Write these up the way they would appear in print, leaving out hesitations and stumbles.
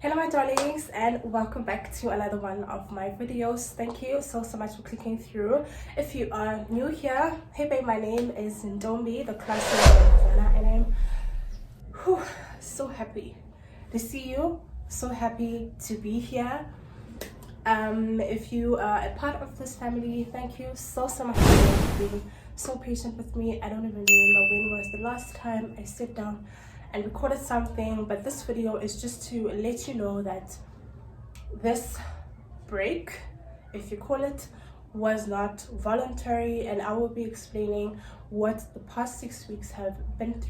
Hello my darlings, and welcome back to another one of my videos. Thank you so much for clicking through. If you are new here, hey babe, my name is Ndombi, the classroom designer, and I'm so happy to see you, so happy to be here. If you are a part of this family, thank you so much for being so patient with me. I don't even remember when was the last time I sat down and recorded something, but this video is just to let you know that this break, if you call it, was not voluntary, and I will be explaining what the past 6 weeks have been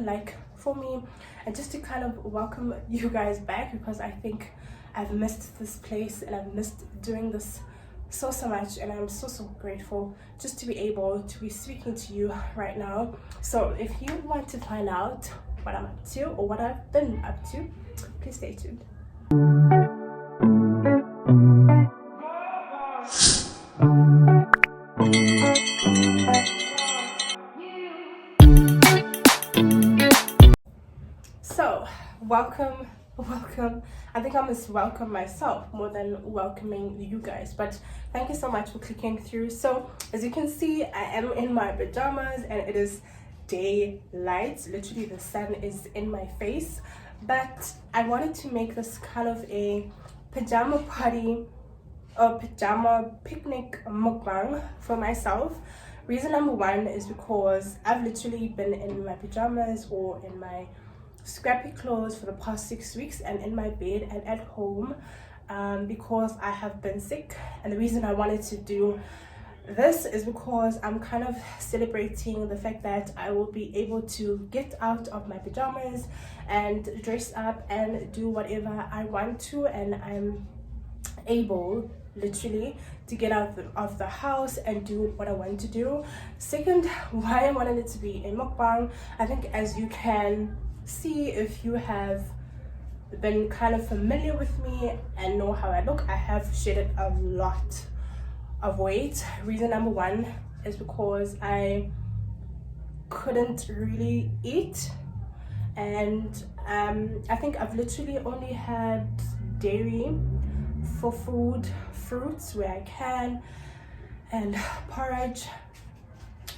like for me, and just to kind of welcome you guys back, because I think I've missed this place and I've missed doing this so much, and I'm so grateful just to be able to be speaking to you right now. So if you want to find out what I'm up to or what I've been up to, please stay tuned. So welcome. I think I must welcome myself more than welcoming you guys, but thank you so much for clicking through. So as you can see, I am in my pajamas and it is daylight. Literally the sun is in my face, but I wanted to make this kind of a pajama party or pajama picnic mukbang for myself. Reason number one is because I've literally been in my pajamas or in my scrappy clothes for the past 6 weeks and in my bed and at home, because I have been sick. And the reason I wanted to do this is because I'm kind of celebrating the fact that I will be able to get out of my pajamas and dress up and do whatever I want to, and I'm able literally to get out of the house and do what I want to do. Second, why I wanted it to be a mukbang, I think as you can see, if you have been kind of familiar with me and know how I look, I have shedded a lot of weight. Reason number one is because I couldn't really eat, and I think I've literally only had dairy for food, fruits where I can, and porridge.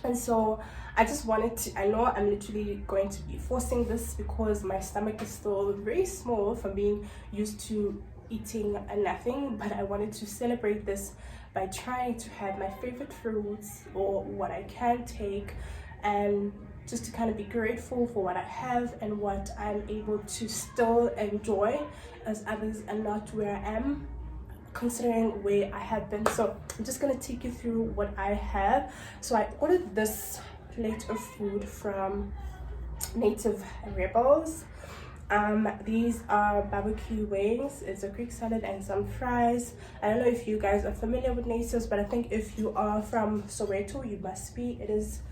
And so I just wanted to, I know I'm literally going to be forcing this because my stomach is still very small from being used to eating nothing, but I wanted to celebrate this by trying to have my favorite fruits or what I can take, and just to kind of be grateful for what I have and what I'm able to still enjoy, as others are not where I am, considering where I have been. So I'm just gonna take you through what I have. So I ordered this plate of food from Native Rebels. These are barbecue wings, it's a Greek salad and some fries. I don't know if you guys are familiar with Natives, but I think if you are from Soweto, you must be. It is,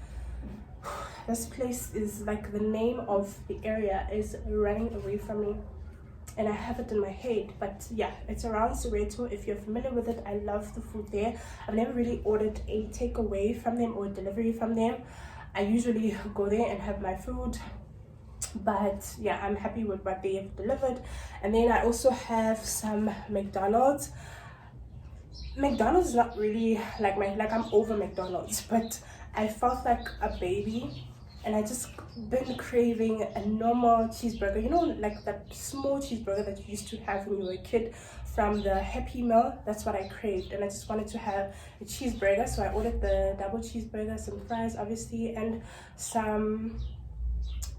this place is like, the name of the area is running away from me and I have it in my head, but yeah, it's around Soweto. If you're familiar with it, I love the food there. I've never really ordered a takeaway from them or delivery from them. I usually go there and have my food, but yeah, I'm happy with what they have delivered. And then I also have some McDonald's. McDonald's is not really like I'm over McDonald's, but I felt like a baby and I just been craving a normal cheeseburger, you know, like that small cheeseburger that you used to have when you were a kid from the Happy Meal. That's what I craved, and I just wanted to have a cheeseburger, so I ordered the double cheeseburger, some fries obviously, and some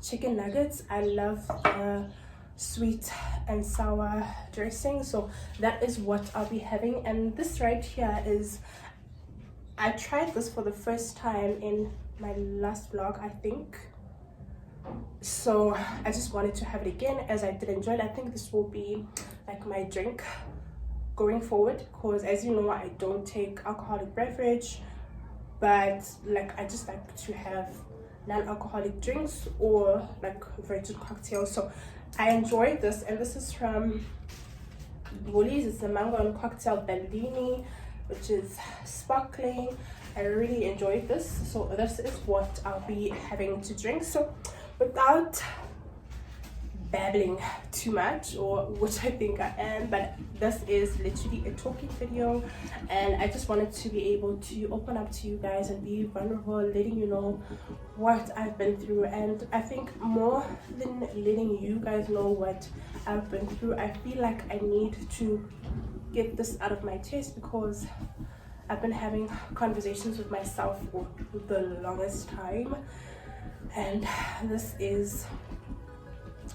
chicken nuggets. I love the sweet and sour dressing, so that is what I'll be having. And this right here is, I tried this for the first time in my last vlog, I think, so I just wanted to have it again as I did enjoy it. I think this will be like my drink going forward, because as you know, I don't take alcoholic beverage, but like I just like to have non-alcoholic drinks or like virgin cocktails. So I enjoyed this, and this is from Woolies. It's the mango and cocktail Bellini, which is sparkling. I really enjoyed this, so this is what I'll be having to drink. So without babbling too much, or which I think I am, but this is literally a talking video, and I just wanted to be able to open up to you guys and be vulnerable, letting you know what I've been through. And I think more than letting you guys know what I've been through, I feel like I need to get this out of my chest, because I've been having conversations with myself for the longest time, and this is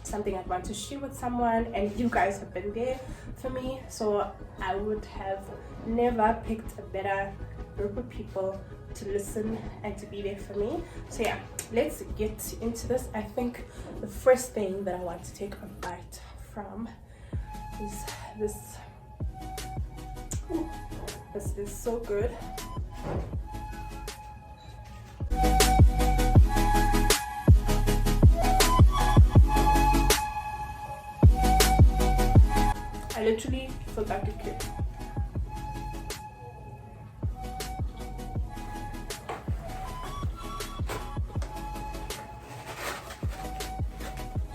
something I'd want to share with someone, and you guys have been there for me, so I would have never picked a better group of people to listen and to be there for me. So yeah, let's get into this. I think the first thing that I want to take a bite from is this. Ooh, this is so good. I literally forgot to clip.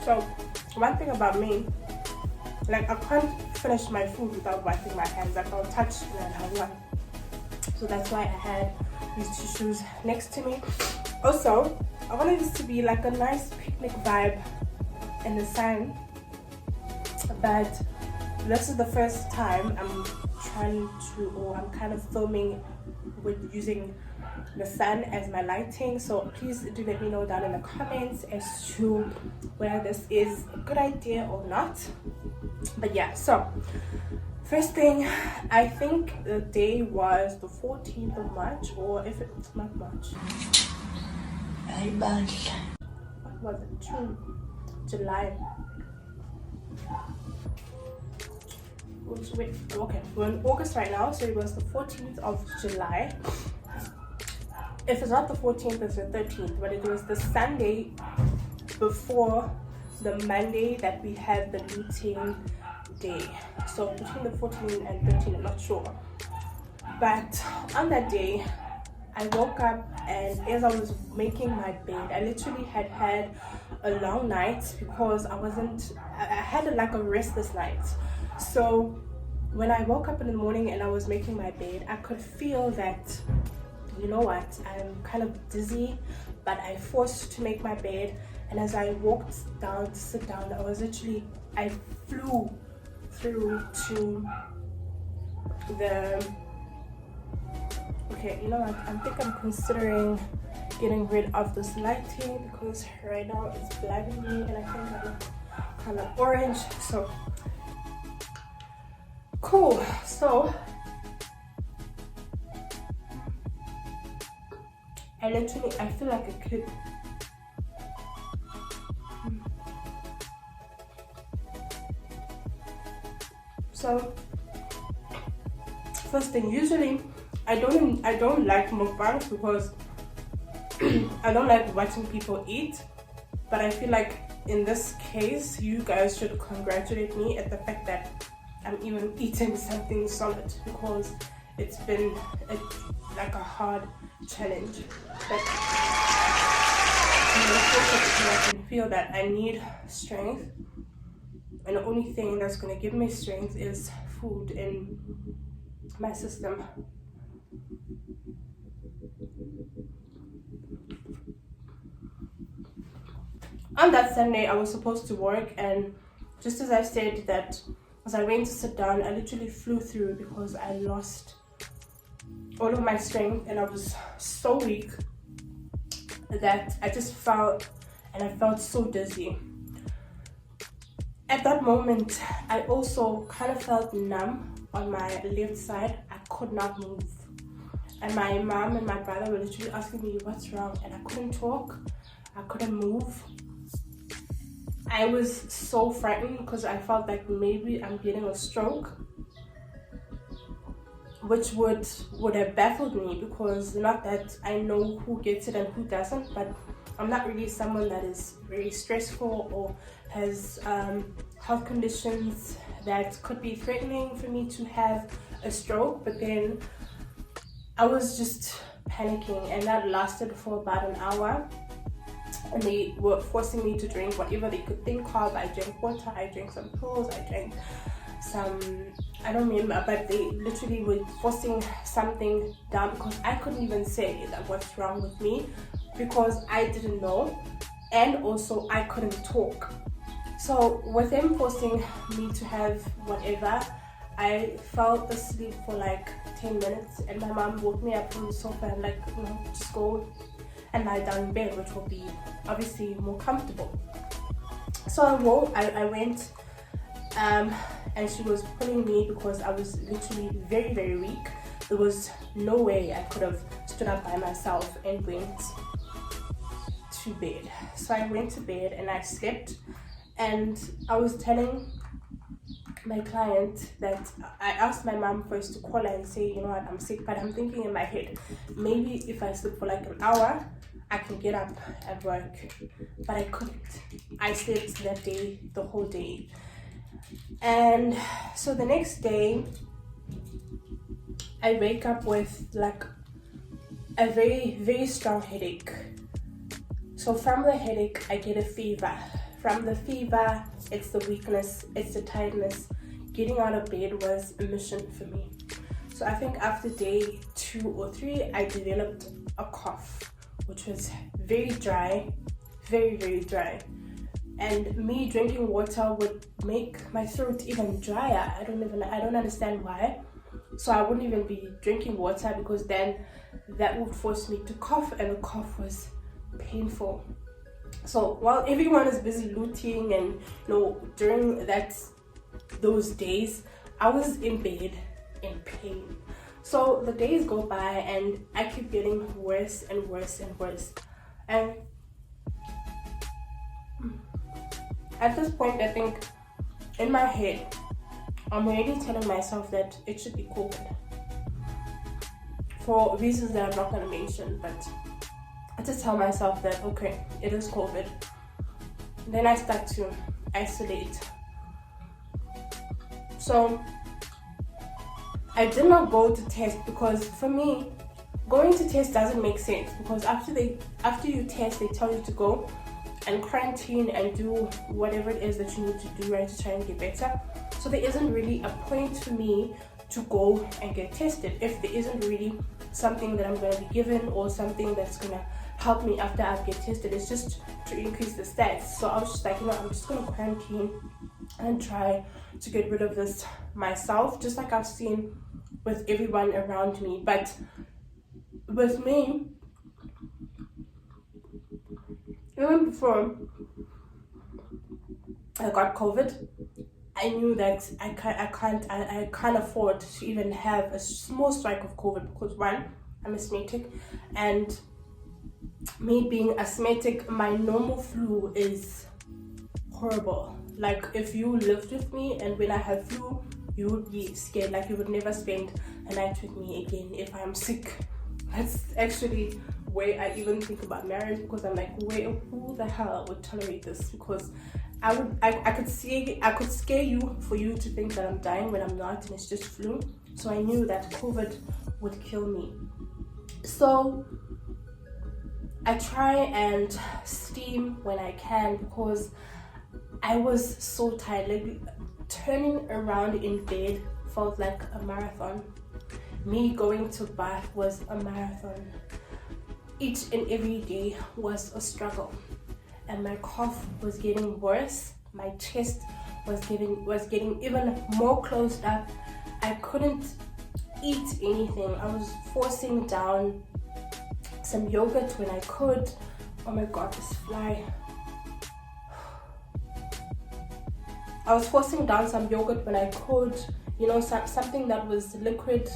So one thing about me, like I can't finish my food without wiping my hands. Like I'll touch and I have one. So that's why I had these tissues next to me. Also, I wanted this to be like a nice picnic vibe in the sun, but this is the first time I'm trying to, or I'm kind of filming with using the sun as my lighting. So please do let me know down in the comments as to whether this is a good idea or not. But yeah, so first thing, I think the day was the 14th of March, or if it's not March, what was it? June, July. Wait, okay, we're in August right now, so it was the 14th of July. If it's not the 14th, it's the 13th, but it was the Sunday before the Monday that we had the meeting day. So between the 14th and 13th, I'm not sure. But on that day, I woke up, and as I was making my bed, I literally had a long night, because I had like a restless night. So when I woke up in the morning and I was making my bed, I could feel that, you know what, I'm kind of dizzy, but I forced to make my bed. And as I walked down to sit down, I flew through to the, okay, you know what, I think I'm considering getting rid of this lighting, because right now it's blinding me and I think I look kind of orange. So cool. So I feel like a kid. So first thing, usually I don't like mukbangs, because I don't like watching people eat, but I feel like in this case you guys should congratulate me at the fact that I'm even eating something solid, because it's been like a hard challenge. But I can feel that I need strength, and the only thing that's going to give me strength is food in my system. On that Sunday, I was supposed to work, and just as I said that, as I went to sit down, I literally flew through, because I lost all of my strength, and I was so weak that I just felt, and I felt so dizzy. At that moment, I also kind of felt numb on my left side. I could not move, and my mom and my brother were literally asking me what's wrong, and I couldn't talk, I couldn't move. I was so frightened, because I felt like maybe I'm getting a stroke, which would have baffled me, because not that I know who gets it and who doesn't, but I'm not really someone that is very stressful or has health conditions that could be threatening for me to have a stroke. But then I was just panicking, and that lasted for about an hour. and they were forcing me to drink whatever they could think of. I drank water, I drank some pills, I drank some, I don't remember, but they literally were forcing something down because I couldn't even say that what's wrong with me because I didn't know, and also I couldn't talk. So with them forcing me to have whatever, I fell asleep for like 10 minutes, and my mom woke me up from the sofa and like, you know, just go and lie down in bed, which will be obviously more comfortable. So I went, and she was pulling me because I was literally very, very weak. There was no way I could have stood up by myself and went to bed. So I went to bed and I slept, and I was telling my client that I asked my mom first to call her and say, you know what, I'm sick, but I'm thinking in my head, maybe if I sleep for like an hour, I can get up and work, but I couldn't. I slept that day, the whole day. And so the next day, I wake up with like a very, very strong headache. So from the headache, I get a fever. From the fever, it's the weakness, it's the tiredness. Getting out of bed was a mission for me. So I think after day 2 or 3, I developed a cough, which was very dry, very, very dry. And me drinking water would make my throat even drier. I don't understand why. So I wouldn't even be drinking water because then that would force me to cough, and the cough was painful. So while everyone is busy looting and, you know, during those days, I was in bed in pain. So the days go by and I keep getting worse and worse and worse. And at this point, I think in my head, I'm already telling myself that it should be COVID. For reasons that I'm not going to mention, but I just tell myself that, okay, it is COVID. Then I start to isolate. So I did not go to test because for me, going to test doesn't make sense because after you test, they tell you to go and quarantine and do whatever it is that you need to do, right, to try and get better. So there isn't really a point for me to go and get tested if there isn't really something that I'm going to be given or something that's going to help me after I get tested. It's just to increase the stats. So I was just like, you know, I'm just going to quarantine and try to get rid of this myself, just like I've seen with everyone around me. But with me, even before I got COVID, I knew that I can't afford to even have a small strike of COVID because one, I'm asthmatic, and me being asthmatic, my normal flu is horrible. Like if you lived with me and when I have flu, you would be scared. Like you would never spend a night with me again if I'm sick. That's actually where I even think about marriage, because I'm like, who the hell would tolerate this? Because I could scare you for you to think that I'm dying when I'm not, and it's just flu. So I knew that COVID would kill me. So I try and steam when I can because I was so tired. Like turning around in bed felt like a marathon. Me going to bath was a marathon. Each and every day was a struggle. And my cough was getting worse. My chest was getting even more closed up. I couldn't eat anything. I was forcing down some yogurt when I could. Oh my god, this fly. I was forcing down some yogurt when I could, you know, something that was liquid.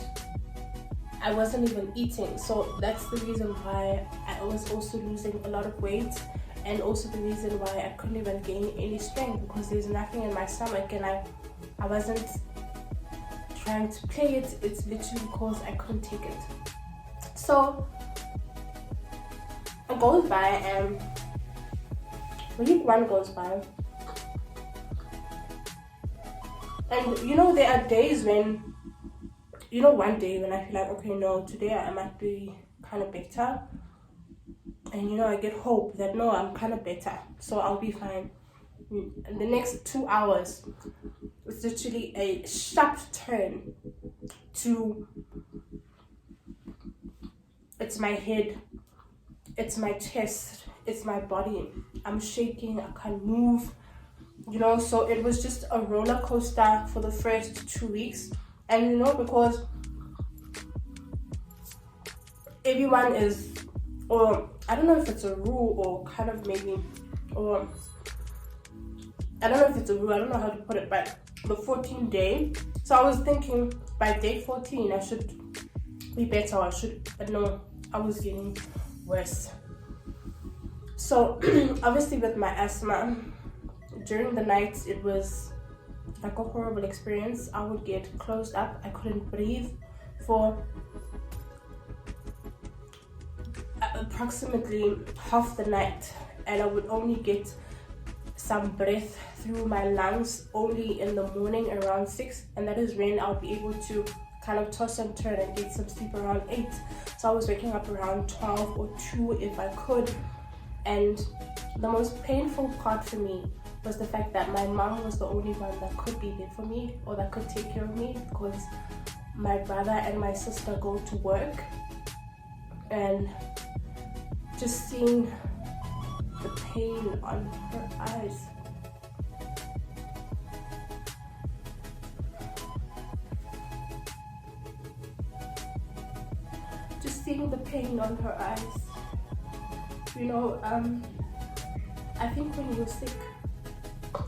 I wasn't even eating. So that's the reason why I was also losing a lot of weight, and also the reason why I couldn't even gain any strength, because there's nothing in my stomach and I wasn't trying to play it. It's literally because I couldn't take it. So it goes by and week 1 goes by, and you know, there are days when, you know, one day when I feel like, okay, no, today I might be kind of better. And I get hope that no, I'm kind of better, so I'll be fine. In the next 2 hours, it's literally a sharp turn to it's my head, it's my chest, it's my body. I'm shaking, I can't move, so it was just a roller coaster for the first 2 weeks. And because everyone is, or I don't know if it's a rule or kind of maybe, or I don't know if it's a rule, I don't know how to put it, but the 14th day. So I was thinking by day 14 I should be better, but no, I was getting worse. So obviously with my asthma, during the night it was like a horrible experience. I would get closed up, I couldn't breathe for approximately half the night, and I would only get some breath through my lungs only in the morning around 6, and that is when I'll be able to kind of toss and turn and get some sleep around 8. So I was waking up around 12 or 2 if I could. And the most painful part for me was the fact that my mom was the only one that could be there for me, or that could take care of me, because my brother and my sister go to work. And just seeing the pain on her eyes, I think when you're sick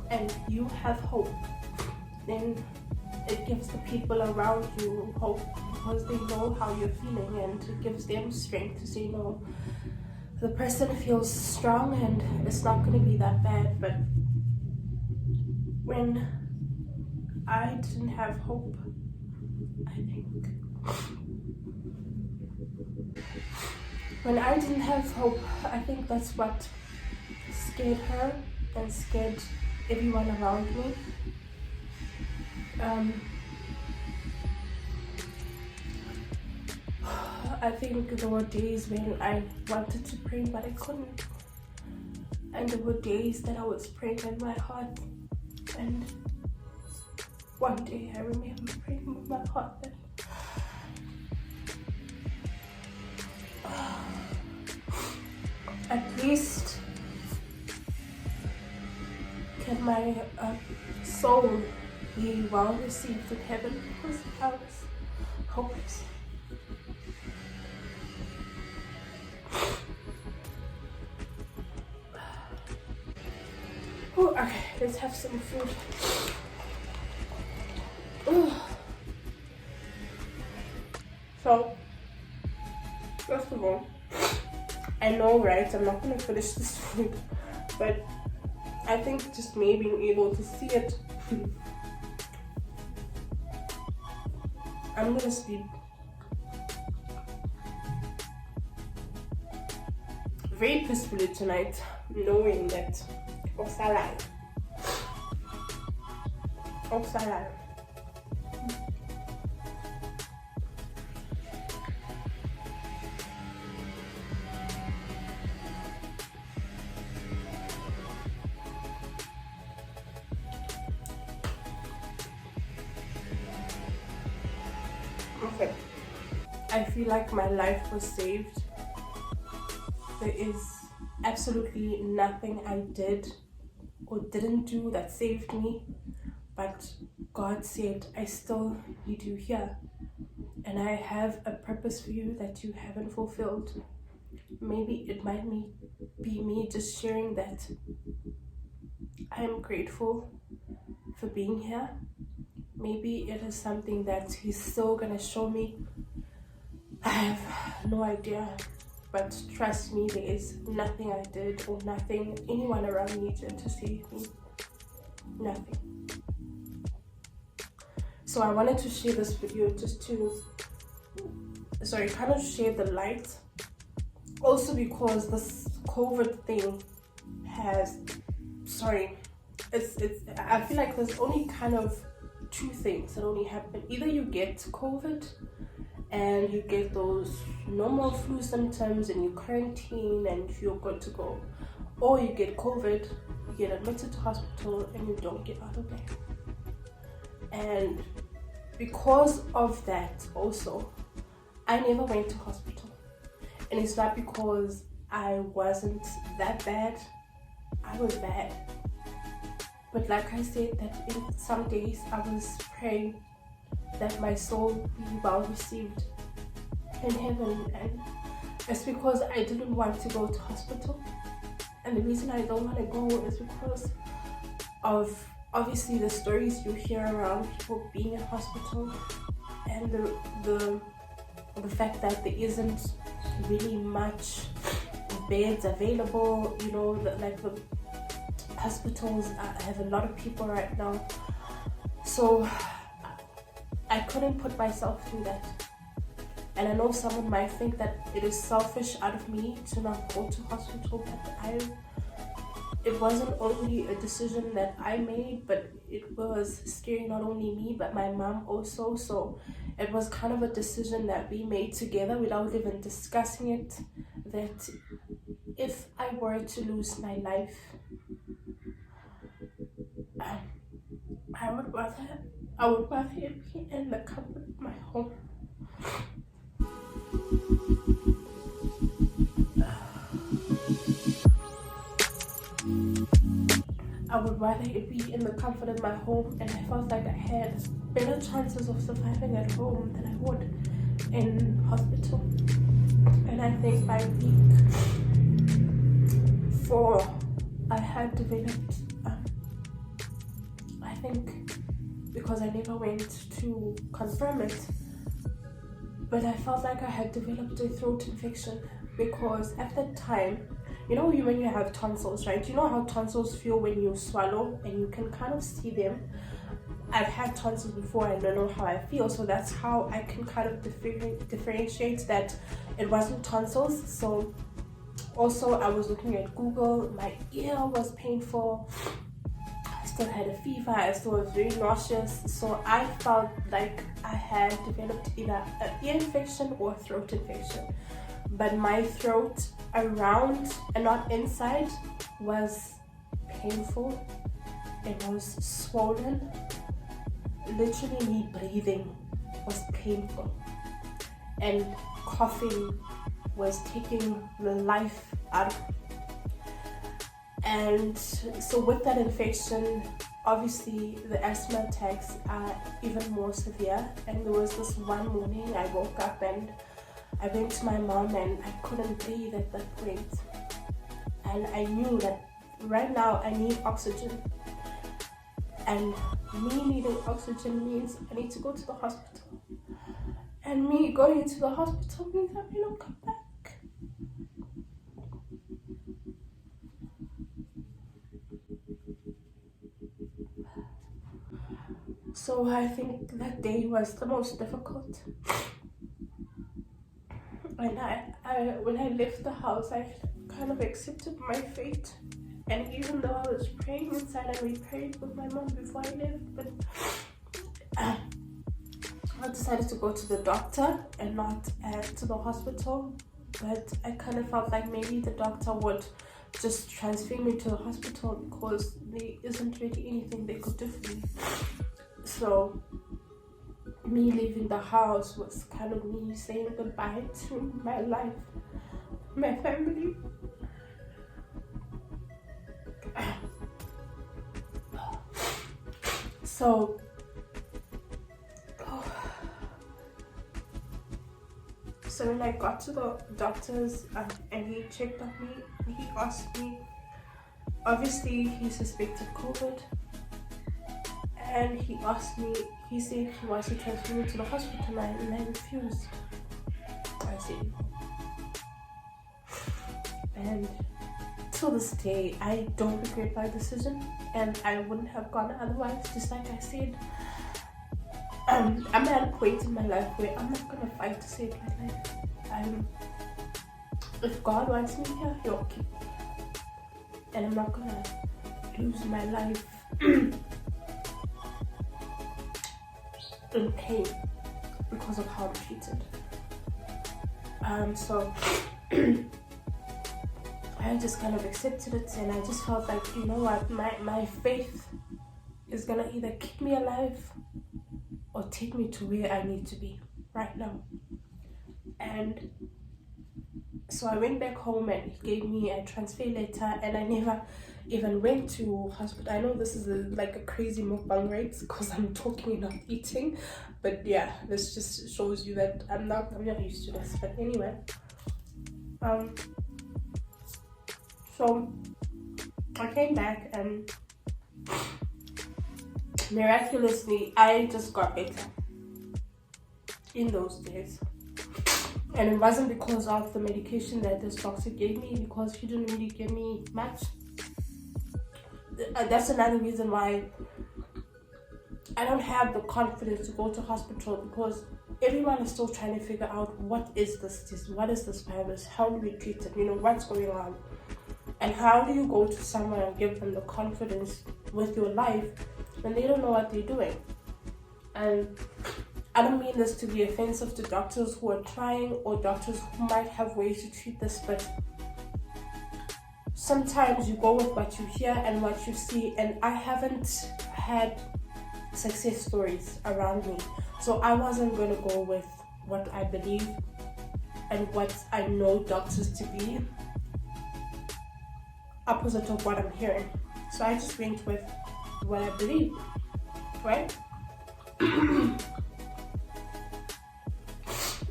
and you have hope, then it gives the people around you hope, because they know how you're feeling, and it gives them strength to say, no, the person feels strong and it's not going to be that bad. But when I didn't have hope, I think that's what scared her and scared everyone around me. I think there were days when I wanted to pray, but I couldn't. And there were days that I was praying in my heart. And one day I remember praying with my heart that at least can my soul be well received in heaven, because I was hopeless. Oh, okay, let's have some food. So, first of all, I know, right, I'm not going to finish this food, but I think just me being able to see it, I'm going to sleep very peacefully tonight, knowing that Oxalai. Okay. I feel like my life was saved. There is absolutely nothing I did or didn't do that saved me, but God said, I still need you here, and I have a purpose for you that you haven't fulfilled. Maybe it might be me just sharing that I am grateful for being here. Maybe it is something that He's still gonna show me. I have no idea. But trust me, there is nothing I did or nothing anyone around me did to save me. Nothing. So I wanted to share this video just to, kind of share the light. Also because this COVID thing has, I feel like there's only kind of two things that only happen. Either you get COVID and you get those normal flu symptoms and you quarantine and you're good to go. Or you get COVID, you get admitted to hospital and you don't get out of there. And because of that also, I never went to hospital. And it's not because I wasn't that bad. I was bad. But like I said, that in some days I was praying that my soul be well received in heaven, and it's because I didn't want to go to hospital. And the reason I don't want to go is because of obviously the stories you hear around people being in hospital, and the fact that there isn't really much beds available. You know, the hospitals have a lot of people right now, so I couldn't put myself through that. And I know someone might think that it is selfish out of me to not go to hospital, but it wasn't only a decision that I made, but it was scaring not only me but my mom also. So it was kind of a decision that we made together without even discussing it, that if I were to lose my life, I would rather it be in the comfort of my home. I would rather it be in the comfort of my home, and I felt like I had better chances of surviving at home than I would in hospital. And I think by week 4, I had developed, I think because I never went to confirm it, but I felt like I had developed a throat infection, because at that time, you know, when you have tonsils, right? You know how tonsils feel when you swallow and you can kind of see them. I've had tonsils before, I don't know how I feel, so that's how I can kind of differentiate that it wasn't tonsils. So also I was looking at Google, my ear was painful, I still had a fever, I still was very nauseous, so I felt like I had developed either an ear infection or a throat infection. But my throat around and not inside was painful, it was swollen, literally me breathing was painful, and coughing was taking the life out of me. And so with that infection, obviously the asthma attacks are even more severe. And there was this one morning I woke up and I went to my mom and I couldn't breathe at that point. And I knew that right now I need oxygen. And me needing oxygen means I need to go to the hospital. And me going into the hospital means I may not come back. So I think that day was the most difficult. And when I left the house, I kind of accepted my fate. And even though I was praying inside, and we prayed with my mom before I left, but I decided to go to the doctor and not to the hospital. But I kind of felt like maybe the doctor would just transfer me to the hospital because there isn't really anything they could do for me. So me leaving the house was kind of me saying goodbye to my life, my family. So when I got to the doctors and he checked on me, he asked me, obviously he suspected COVID, and he asked me, he said he wants to transfer me to the hospital, and I refused. I said no. And till this day, I don't regret my decision, and I wouldn't have gone otherwise. Just like I said, I'm at a point in my life where I'm not gonna fight to save my life. If God wants me here, He'll keep me here, and I'm not gonna lose my life in pain because of how I'm treated. So I just kind of accepted it, and I just felt like, you know what, my faith is gonna either keep me alive or take me to where I need to be right now. And so I went back home, and he gave me a transfer letter, and I never even went to hospital. I know this is like a crazy mukbang, right? Because I'm talking and not eating, but yeah, this just shows you that I'm not used to this. But anyway, so I came back, and miraculously I just got better in those days. And it wasn't because of the medication that this doctor gave me, because he didn't really give me much. That's another reason why I don't have the confidence to go to hospital, because everyone is still trying to figure out what is this, what is this virus, how do we treat it, you know, what's going on, and how do you go to someone and give them the confidence with your life when they don't know what they're doing. And I don't mean this to be offensive to doctors who are trying, or doctors who might have ways to treat this, but sometimes you go with what you hear and what you see, and I haven't had success stories around me, so I wasn't going to go with what I believe and what I know doctors to be opposite of what I'm hearing. So I just went with what I believe, right?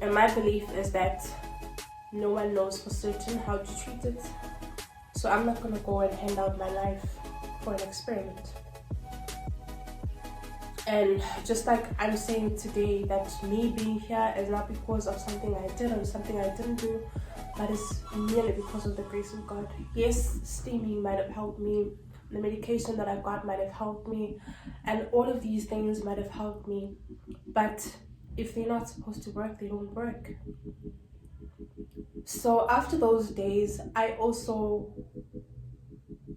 And my belief is that no one knows for certain how to treat it, so I'm not going to go and hand out my life for an experiment. And just like I'm saying today, that me being here is not because of something I did or something I didn't do, but it's merely because of the grace of God. Yes, steaming might have helped me, the medication that I got might have helped me, and all of these things might have helped me, but if they're not supposed to work, they don't work. So after those days, I also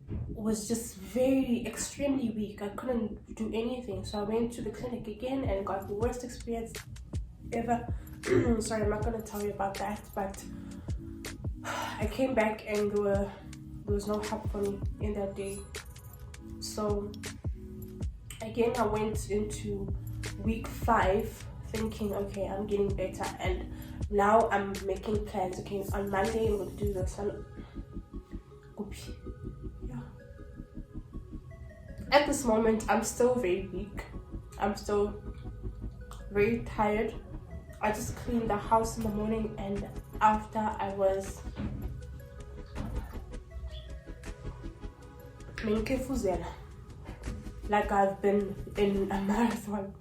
was just extremely weak. I couldn't do anything. So I went to the clinic again and got the worst experience ever. Sorry, I'm not going to tell you about that, but I came back and there was no help for me in that day. So again, I went into week 5 thinking, okay, I'm getting better, and now I'm making plans. Okay, on Monday I'm going to do this. Yeah. At this moment, I'm still very weak. I'm still very tired. I just cleaned the house in the morning, and after I was like I've been in a marathon.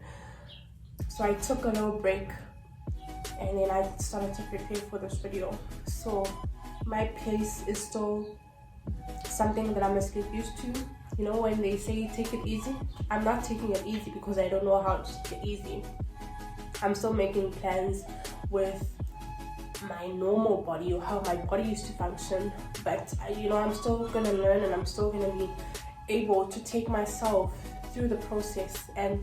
So I took a little break, and then I started to prepare for this video. So my pace is still something that I must get used to. You know, when they say take it easy, I'm not taking it easy because I don't know how to take it easy. I'm still making plans with my normal body, or how my body used to function, but you know, I'm still gonna learn, and I'm still gonna be able to take myself through the process. And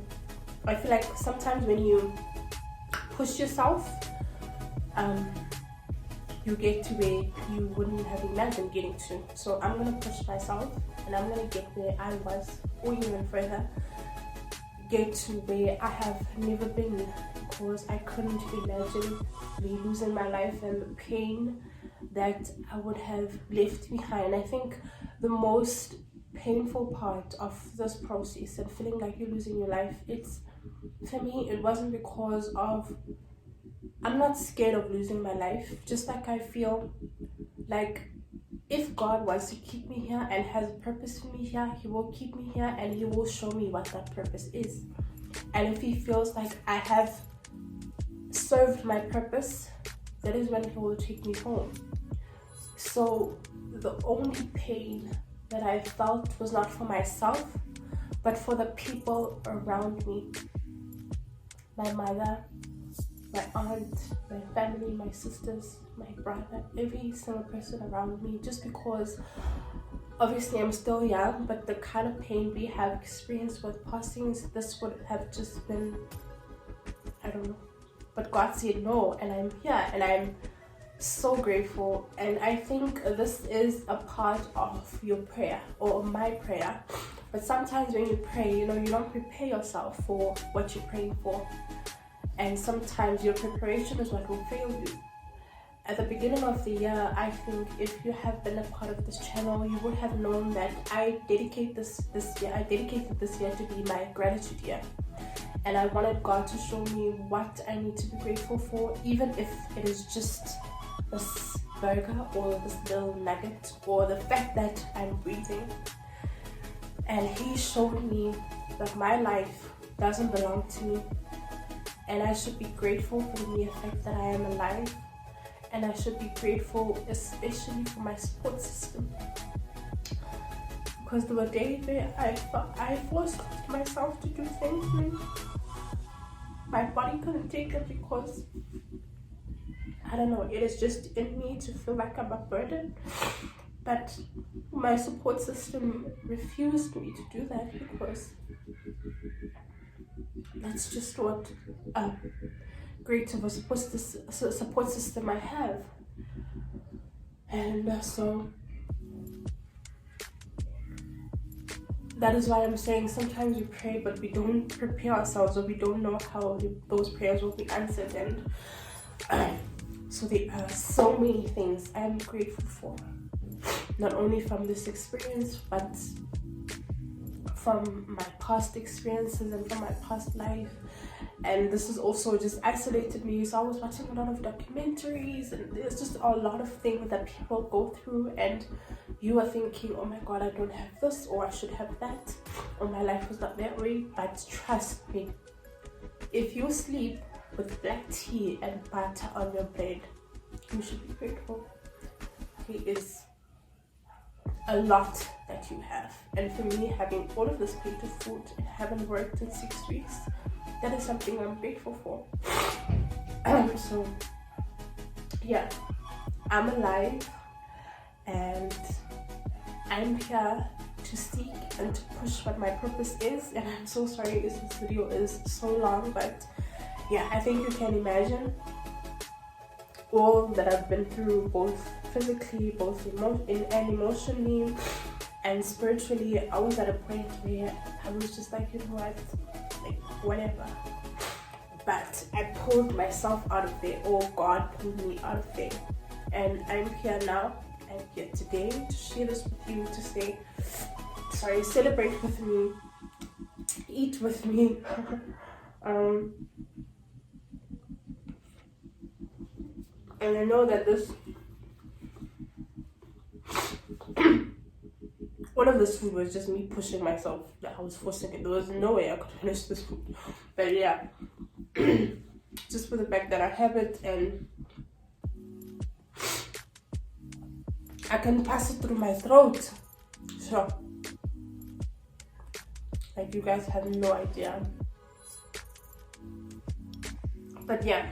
I feel like sometimes when you push yourself, you get to where you wouldn't have imagined getting to. So I'm gonna push myself, and I'm gonna get where I was, or even further, get to where I have never been, because I couldn't imagine me losing my life and the pain that I would have left behind. I think the most painful part of this process and feeling like you're losing your life, for me, it wasn't because of, I'm not scared of losing my life. Just like I feel like if God wants to keep me here and has a purpose for me here, he will keep me here, and he will show me what that purpose is. And if he feels like I have served my purpose, that is when he will take me home. So the only pain that I felt was not for myself, but for the people around me. My mother, my aunt, my family, my sisters, my brother, every single person around me, just because obviously I'm still young, but the kind of pain we have experienced with passings, this would have just been, I don't know. But God said no, and I'm here, and I'm so grateful, and I think this is a part of your prayer or my prayer. But sometimes when you pray, you don't prepare yourself for what you're praying for, and sometimes your preparation is what will fail you. At the beginning of the year, I think if you have been a part of this channel, you would have known that I dedicated this year to be my gratitude year. And I wanted God to show me what I need to be grateful for, even if it is just this burger or this little nugget or the fact that I'm breathing. And He showed me that my life doesn't belong to me, and I should be grateful for the mere fact that I am alive. And I should be grateful especially for my support system, because there were days where I forced myself to do things when my body couldn't take it, because I don't know, it is just in me to feel like I'm a burden. But my support system refused me to do that, because that's just what great of a support system I have. And so that is why I'm saying sometimes we pray but we don't prepare ourselves, or we don't know how those prayers will be answered. And so there are so many things I'm grateful for, not only from this experience but from my past experiences and from my past life. And this has also just isolated me, so I was watching a lot of documentaries, and there's just a lot of things that people go through, and you are thinking, oh my God, I don't have this, or I should have that, or my life was not that way. But trust me, if you sleep with black tea and butter on your bed, you should be grateful. It is a lot that you have. And for me, having all of this plate of food and having worked in 6 weeks, that is something I'm grateful for. So yeah, I'm alive, and I'm here to seek and to push what my purpose is. And I'm so sorry this video is so long, but yeah, I think you can imagine all that I've been through, both physically, both emotionally and spiritually. I was at a point where I was just like, you know what, like whatever. But I pulled myself out of there, or God pulled me out of there, and I'm here now. I'm here today to share this with you, to say sorry, celebrate with me, eat with me. And I know that this one of this food was just me pushing myself, that I was forcing it. There was no way I could finish this food. But yeah, just for the fact that I have it and I can pass it through my throat. So, like, you guys have no idea. But yeah,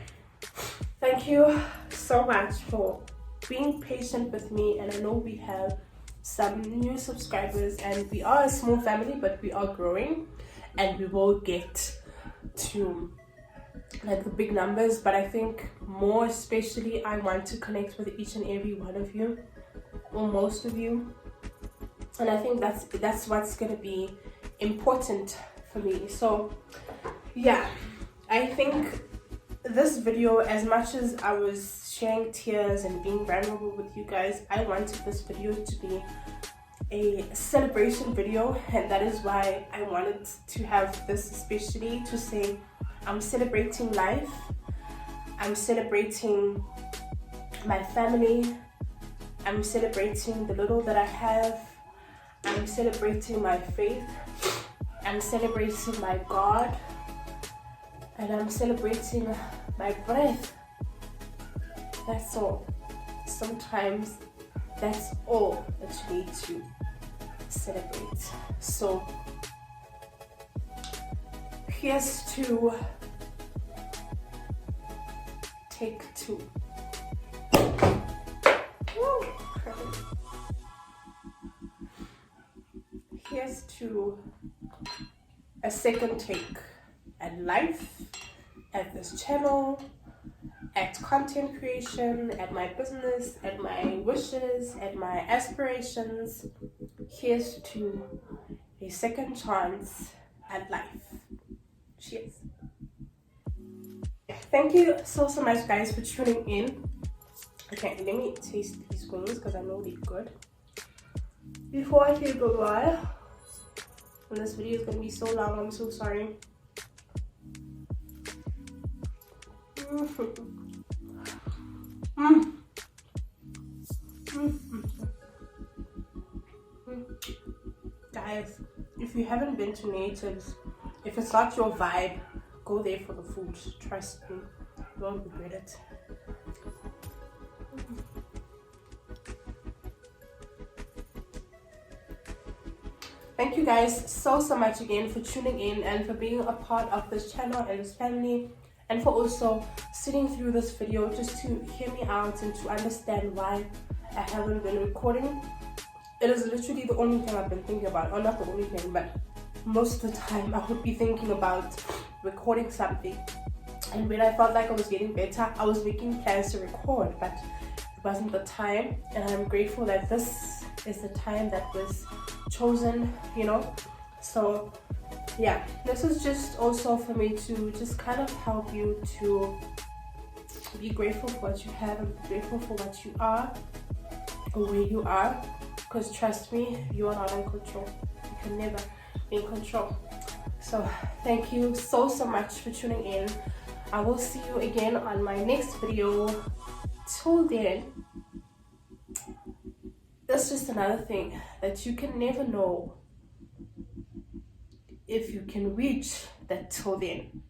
thank you so much for being patient with me. And I know we have some new subscribers, and we are a small family, but we are growing, and we will get to like the big numbers. But I think more especially I want to connect with each and every one of you, or most of you, and I think that's what's going to be important for me. So yeah, I think this video, as much as I was sharing tears and being vulnerable with you guys, I wanted this video to be a celebration video, and that is why I wanted to have this, especially to say I'm celebrating life, I'm celebrating my family, I'm celebrating the little that I have, I'm celebrating my faith, I'm celebrating my God, and I'm celebrating my breath. That's all. Sometimes that's all that you need to celebrate. So here's to take two. Woo. Here's to a second take at life, at this channel, at content creation, at my business, at my wishes, at my aspirations. Here's to a second chance at life. Cheers. Thank you so much, guys, for tuning in. Okay, let me taste these wings because I know they're good before I say goodbye. And this video is going to be so long, I'm so sorry. Guys, if you haven't been to Natives, if it's not your vibe, go there for the food. Trust me, you won't regret it. Thank you guys so much again for tuning in and for being a part of this channel and this family, and for also sitting through this video just to hear me out and to understand why I haven't been recording. It is literally the only thing I've been thinking about, or not the only thing, but most of the time I would be thinking about recording something. And when I felt like I was getting better, I was making plans to record, but it wasn't the time. And I'm grateful that this is the time that was chosen, you know. So yeah, this is just also for me to just kind of help you to be grateful for what you have and be grateful for what you are or where you are. Because trust me, you are not in control. You can never be in control. So thank you so much for tuning in. I will see you again on my next video. Till then, that's just another thing that you can never know if you can reach that till then.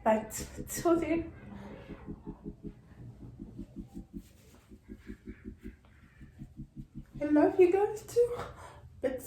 But till then, I love you guys too. But